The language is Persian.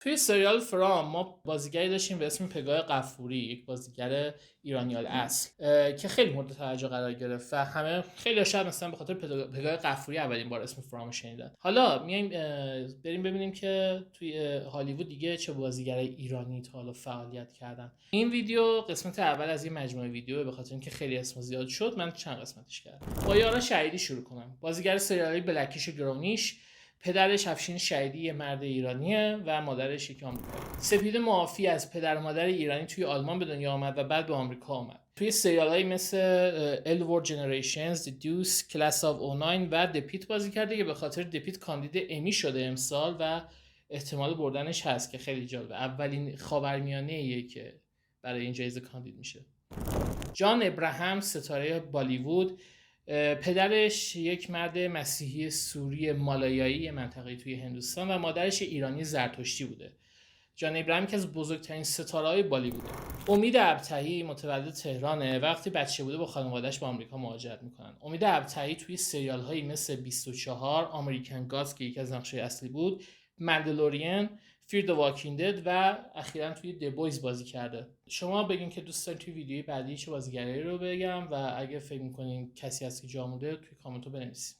توی سریال فرام ما بازیگری داشتیم به اسم پگاه غفوری، یک بازیگر ایرانی الاصل که خیلی مورد توجه قرار گرفت و همه خیلی شاید مثلا به خاطر پگاه غفوری اولین بار اسم فرام شنیدن. حالا میایم بریم ببینیم که توی هالیوود دیگه چه بازیگر ایرانی تا حالا فعالیت کردن. این ویدیو قسمت اول از این مجموعه ویدیو، به خاطر اینکه خیلی اسم زیاد شد من چند قسمتش کردم. با یارا شهیدی شروع کنم. بازیگر سریالی بلکیش و گرونیش، پدرش افشین شهیدی یه مرد ایرانیه و مادرش یک آمریکایی. سپید معافی از پدر و مادر ایرانی توی آلمان به دنیا آمد و بعد به آمریکا آمد. توی سریال‌هایی مثل ال وورد جنریشنز، دی دوس، کلاس آف 09 و دپیت بازی کرده که به خاطر دپیت کاندید امی شده امسال و احتمال بردنش هست که خیلی جالبه. اولین خاورمیانه‌ایه که برای این جایزه کاندید میشه. جان ابراهام ستاره بالیوود، پدرش یک مرد مسیحی سوری مالایایی منطقه‌ای توی هندوستان و مادرش ایرانی زرتشتی بوده. جان ابراهیم که از بزرگترین ستاره‌های بالیووده. امید ابطحی متولد تهرانه. وقتی بچه بوده با خانواده‌اش به آمریکا مهاجرت میکنن. امید ابطحی توی سریال‌هایی مثل 24، آمریکن گاز که یکی از نقش‌های اصلی بود، مندلورین، فیر د واکینگ دد و اخیراً توی دبویز بازی کرده. شما بگین که دوست دارین توی ویدیوی بعدی چه بازیگرایی رو بگم و اگه فکر می‌کنین کسی هست که جا مونده توی کامنت رو بنویسید.